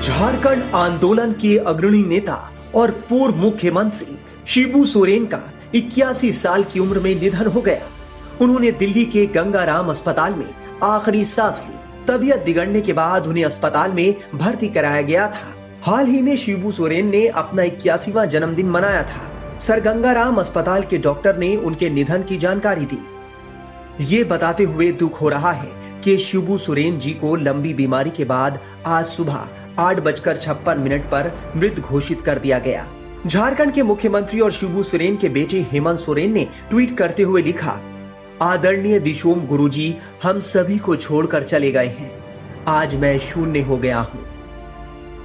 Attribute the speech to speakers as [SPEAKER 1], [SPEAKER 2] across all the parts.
[SPEAKER 1] झारखंड आंदोलन के अग्रणी नेता और पूर्व मुख्यमंत्री शिबू सोरेन का 81 साल की उम्र में निधन हो गया। उन्होंने दिल्ली के गंगाराम अस्पताल में आखिरी सांस ली। तबीयत बिगड़ने के बाद उन्हें अस्पताल में भर्ती कराया गया था। हाल ही में शिबू सोरेन ने अपना 81वां जन्मदिन मनाया था। सर गंगाराम अस्पताल के डॉक्टर ने उनके निधन की जानकारी दी। ये बताते हुए दुख हो रहा है कि शिबू सोरेन जी को लंबी बीमारी के बाद आज सुबह 8:56 पर मृत घोषित कर दिया गया। झारखंड के मुख्यमंत्री और शिबू सोरेन के बेटे हेमंत सोरेन ने ट्वीट करते हुए लिखा, आदरणीय दिशोम गुरुजी हम सभी को छोड़कर चले गए हैं। आज मैं शून्य हो गया हूं।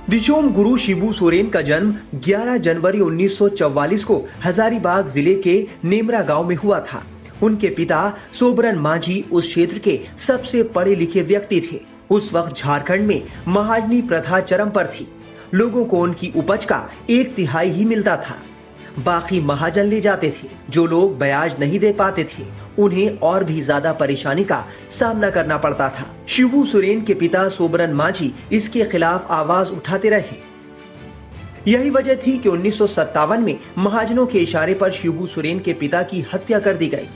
[SPEAKER 1] दिशोम गुरु शिबू सोरेन का जन्म 11 जनवरी 1944 को हजारीबाग जिले के नेमरा गांव में हुआ था। उनके पिता सोबरन मांझी उस क्षेत्र के सबसे पढ़े लिखे व्यक्ति थे। उस वक्त झारखंड में महाजनी प्रथा चरम पर थी। लोगों को उनकी उपज का 1/3 ही मिलता था, बाकी महाजन ले जाते थे। जो लोग ब्याज नहीं दे पाते थे उन्हें और भी ज्यादा परेशानी का सामना करना पड़ता था। शिबू सोरेन के पिता सोबरन मांझी इसके खिलाफ आवाज उठाते रहे। यही वजह थी कि 1957 में महाजनों के इशारे पर शिबू सोरेन के पिता की हत्या कर दी गई।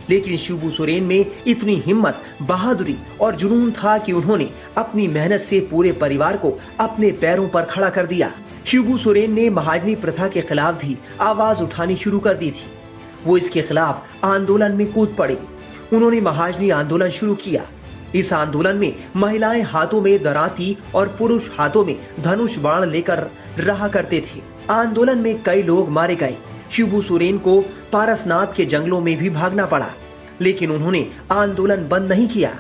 [SPEAKER 1] लेकिन शिबू सोरेन में इतनी हिम्मत, बहादुरी और जुनून था कि उन्होंने अपनी मेहनत से पूरे परिवार को अपने पैरों पर खड़ा कर दिया। शिबू सोरेन ने महाजनी प्रथा के खिलाफ भी आवाज उठानी शुरू कर दी थी। वो इसके खिलाफ आंदोलन में कूद पड़े। उन्होंने महाजनी आंदोलन शुरू किया। इस आंदोलन में महिलाएं हाथों में दराती और पुरुष हाथों में धनुष बाण लेकर रहा करते थे। आंदोलन में कई लोग मारे गए। शिबू सोरेन को पारसनाथ के जंगलों में भी भागना पड़ा, लेकिन उन्होंने आंदोलन बंद नहीं किया।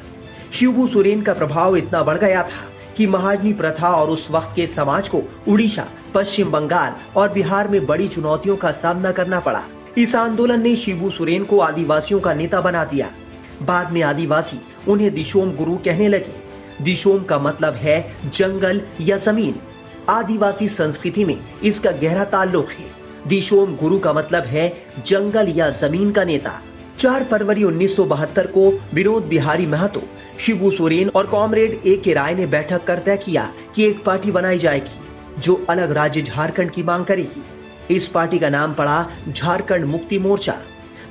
[SPEAKER 1] शिबू सोरेन का प्रभाव इतना बढ़ गया था कि महाजनी प्रथा और उस वक्त के समाज को उड़ीसा, पश्चिम बंगाल और बिहार में बड़ी चुनौतियों का सामना करना पड़ा। इस आंदोलन ने शिबू सोरेन को आदिवासियों का नेता बना दिया। बाद में आदिवासी उन्हें दिशोम गुरु कहने लगे। दिशोम का मतलब है जंगल या जमीन। आदिवासी संस्कृति में इसका गहरा ताल्लुक है। दिशोम गुरु का मतलब है जंगल या जमीन का नेता। 4 फरवरी 1972 को विनोद बिहारी महतो, शिबू सोरेन और कॉमरेड A.K. राय ने बैठक कर तय किया कि एक पार्टी बनाई जाएगी जो अलग राज्य झारखंड की मांग करेगी। इस पार्टी का नाम पड़ा झारखंड मुक्ति मोर्चा।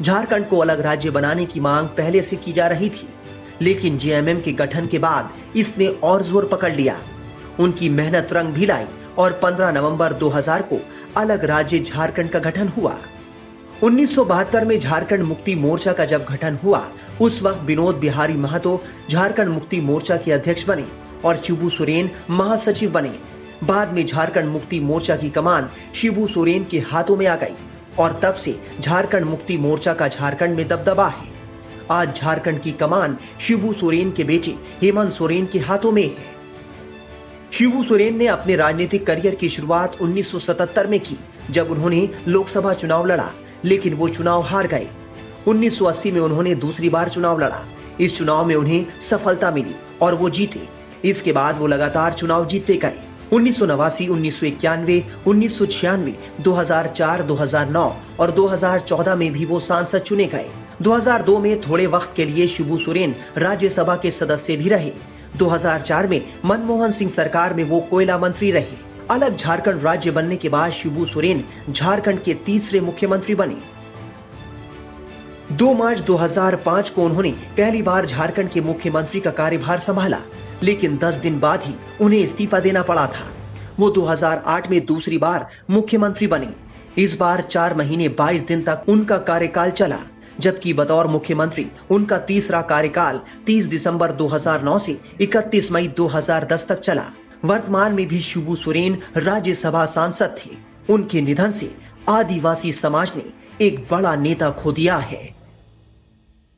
[SPEAKER 1] झारखंड को अलग राज्य बनाने की मांग पहले से की जा रही थी, लेकिन JMM के गठन के बाद इसने और जोर पकड़ लिया। उनकी मेहनत रंग भी लाई और 15 नवंबर 2000 को अलग राज्य झारखंड का गठन हुआ। 1972 में झारखंड मुक्ति मोर्चा का जब गठन हुआ, उस वक्त विनोद बिहारी महतो झारखंड मुक्ति मोर्चा के अध्यक्ष बने और शिबू सोरेन महासचिव बने। बाद में झारखंड मुक्ति मोर्चा की कमान शिबू सोरेन के हाथों में आ गई और तब से झारखंड मुक्ति मोर्चा का झारखंड में दबदबा है। आज झारखंड की कमान शिबू सोरेन के बेटे हेमंत सोरेन के हाथों में है। शिबू सोरेन ने अपने राजनीतिक करियर की शुरुआत 1977 में की, जब उन्होंने लोकसभा चुनाव लड़ा, लेकिन वो चुनाव हार गए। 1980 में उन्होंने दूसरी बार चुनाव लड़ा। इस चुनाव में उन्हें सफलता मिली और वो जीते। इसके बाद वो लगातार चुनाव जीतते गए। 1989, 1991, 1996, 2004, 2009 और 2014 में भी वो सांसद चुने गए। 2002 में थोड़े वक्त के लिए शिबू सोरेन राज्यसभा के सदस्य भी रहे। 2004 में मनमोहन सिंह सरकार में वो कोयला मंत्री रहे। अलग झारखंड राज्य बनने के बाद शिबू सोरेन झारखंड के तीसरे मुख्यमंत्री बने। 2 मार्च 2005 को उन्होंने पहली बार झारखंड के मुख्यमंत्री का कार्यभार संभाला, लेकिन 10 दिन बाद ही उन्हें इस्तीफा देना पड़ा था। वो 2008 में दूसरी बार मुख्यमंत्री बने। इस बार 4 महीने 22 दिन तक उनका कार्यकाल चला, जबकि बतौर मुख्यमंत्री उनका तीसरा कार्यकाल 30 दिसंबर 2009 से 31 मई 2010 तक चला। वर्तमान में भी शिबू सोरेन राज्यसभा सांसद थे। उनके निधन से आदिवासी समाज ने एक बड़ा नेता खो दिया है।